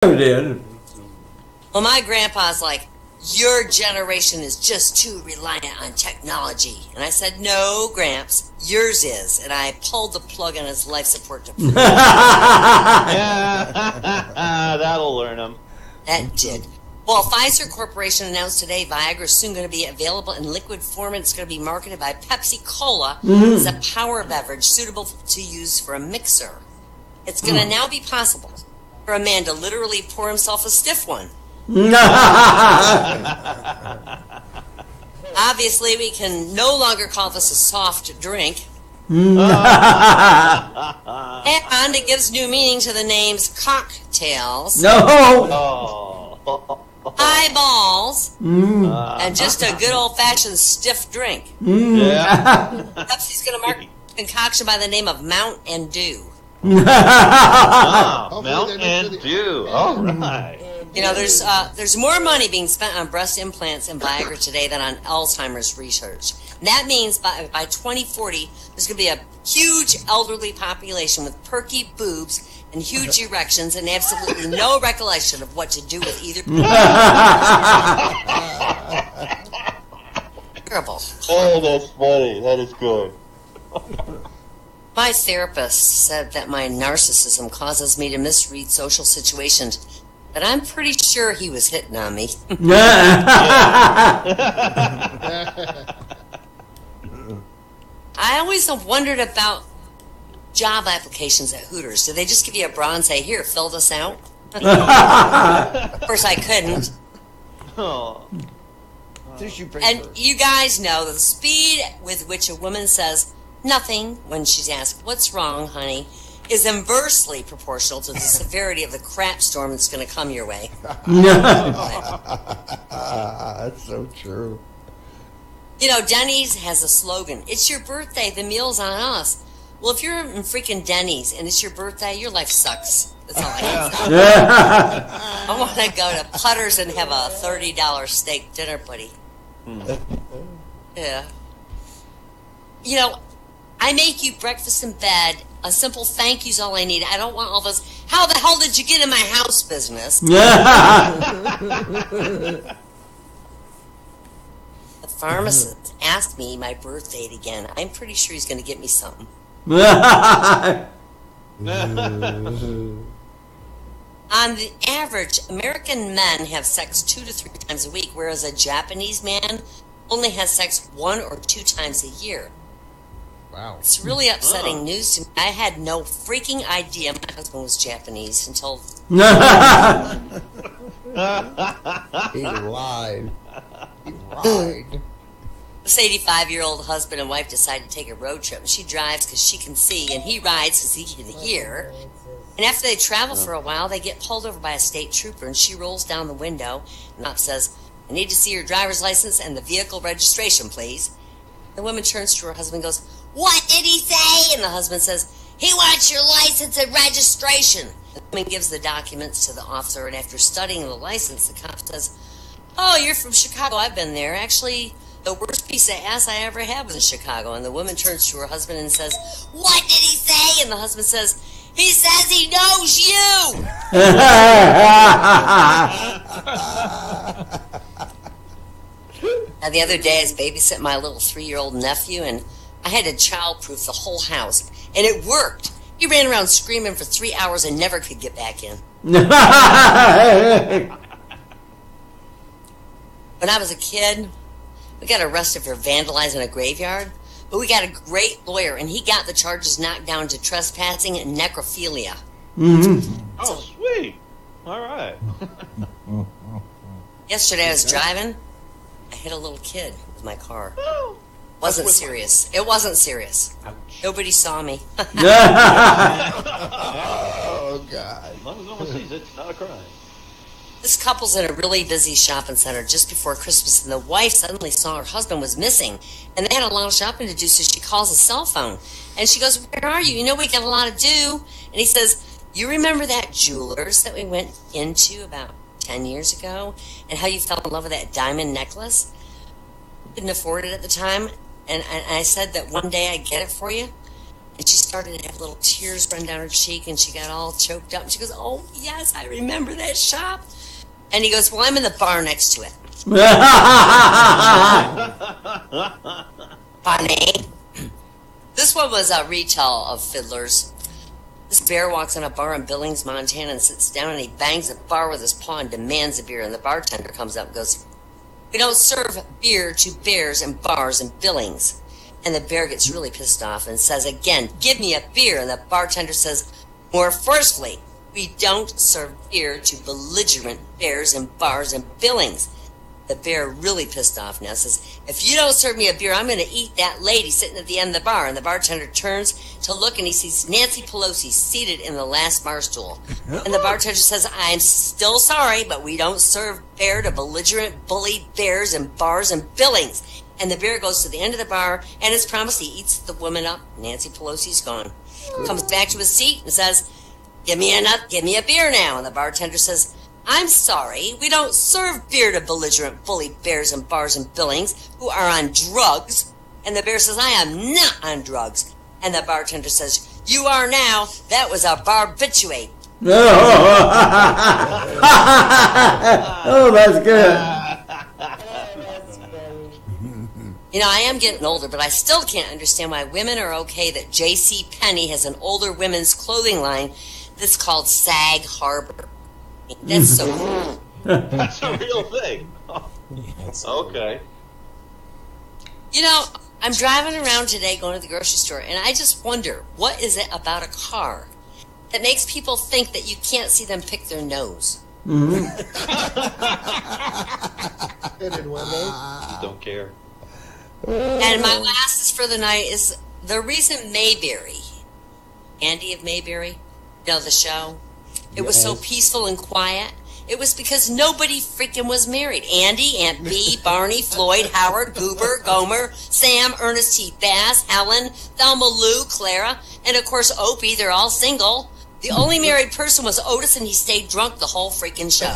did. Well, my grandpa's like, your generation is just too reliant on technology. And I said, no, Gramps, yours is. And I pulled the plug on his life support to prove That'll learn him. That did. Well, Pfizer Corporation announced today Viagra is soon going to be available in liquid form, and it's going to be marketed by Pepsi Cola as a power beverage suitable to use for a mixer. It's going to now be possible for a man to literally pour himself a stiff one. Obviously, we can no longer call this a soft drink. And it gives new meaning to the names cocktails. Eyeballs, and just a good old-fashioned stiff drink. Pepsi's going to market a concoction by the name of Mountain Dew. Mountain Dew. All right. You know, there's more money being spent on breast implants and Viagra today than on Alzheimer's research. And that means by 2040, there's going to be a huge elderly population with perky boobs and huge erections and absolutely no recollection of what to do with either. Terrible. Oh, that's funny. That is good. My therapist said that my narcissism causes me to misread social situations, but I'm pretty sure he was hitting on me. I always wondered about job applications at Hooters. Do they just give you a bra and say, here, fill this out? Of course I couldn't. And you guys know the speed with which a woman says nothing when she's asked, what's wrong, honey, is inversely proportional to the severity of the crap storm that's going to come your way. That's so true. You know, Denny's has a slogan, it's your birthday, the meal's on us. Well, if you're in freaking Denny's and it's your birthday, your life sucks. That's all I have to say. I want to go to Putter's and have a $30 steak dinner, buddy. Yeah. You know, I make you breakfast in bed. A simple thank you's all I need. I don't want all this, how the hell did you get in my house business? The pharmacist asked me my birth date again. I'm pretty sure he's going to get me something. On the average, American men have sex 2 to 3 times a week, whereas a Japanese man only has sex 1 or 2 times a year. Wow. It's really upsetting news to me. I had no freaking idea my husband was Japanese until... He lied. He lied. This 85-year-old husband and wife decide to take a road trip. She drives because she can see, and he rides because he can hear. And after they travel for a while, they get pulled over by a state trooper, and she rolls down the window and up says, I need to see your driver's license and the vehicle registration, please. The woman turns to her husband and goes, what did he say? And the husband says, he wants your license and registration. The woman gives the documents to the officer, and after studying the license, the cop says, oh, you're from Chicago. I've been there. Actually, the worst piece of ass I ever had was in Chicago. And the woman turns to her husband and says, what did he say? And the husband says, he says he knows you. Now, the other day, I was babysitting my little 3-year-old nephew, and I had to childproof the whole house, and it worked. He ran around screaming for 3 hours and never could get back in. When I was a kid, we got arrested for vandalizing a graveyard, but we got a great lawyer, and he got the charges knocked down to trespassing and necrophilia. Oh, sweet. All right. Yesterday I was driving. I hit a little kid with my car. Wasn't serious. It wasn't serious. Ouch. Nobody saw me. Oh, God. As long as no one sees it, it's not a crime. This couple's in a really busy shopping center just before Christmas, and the wife suddenly saw her husband was missing, and they had a lot of shopping to do, so she calls a cell phone. And she goes, where are you? You know we got a lot to do. And he says, you remember that jeweler's that we went into about 10 years ago, and how you fell in love with that diamond necklace? Couldn't afford it at the time, and I said that one day I'd get it for you. And she started to have little tears run down her cheek, and she got all choked up. And she goes, "Oh, yes, I remember that shop." And he goes, "Well, I'm in the bar next to it." Funny. This one was a retell of Fiddlers. This bear walks in a bar in Billings, Montana, and sits down, and he bangs the bar with his paw and demands a beer. And the bartender comes up and goes, "We don't serve beer to bears in bars in Billings." And the bear gets really pissed off and says again, "Give me a beer." And the bartender says more forcefully, "We don't serve beer to belligerent bears in bars in Billings." The bear, really pissed off now, says, "If you don't serve me a beer, I'm going to eat that lady sitting at the end of the bar." And the bartender turns to look, and he sees Nancy Pelosi seated in the last bar stool. And the bartender says, "I'm still sorry, but we don't serve beer to belligerent bully bears in bars in Billings." And the bear goes to the end of the bar, and as promised, he eats the woman up. Nancy Pelosi's gone. Comes back to his seat and says, give me a beer now." And the bartender says, "I'm sorry, we don't serve beer to belligerent bully bears in bars in Billings who are on drugs." And the bear says, "I am not on drugs." And the bartender says, "You are now. That was a barbiturate." Oh, that's good. You know, I am getting older, but I still can't understand why women are okay that J.C. Penney has an older women's clothing line that's called Sag Harbor. That's so cool. That's a real thing. Okay. You know, I'm driving around today going to the grocery store, and I just wonder, what is it about a car that makes people think that you can't see them pick their nose? You don't care. And my last is for the night is the reason Mayberry, Andy of Mayberry, you know, the show, it was so peaceful and quiet. It was because nobody freaking was married. Andy, Aunt Bee, Barney, Floyd, Howard, Goober, Gomer, Sam, Ernest T. Bass, Helen, Thelma Lou, Clara, and of course Opie. They're all single. The only married person was Otis, and he stayed drunk the whole freaking show.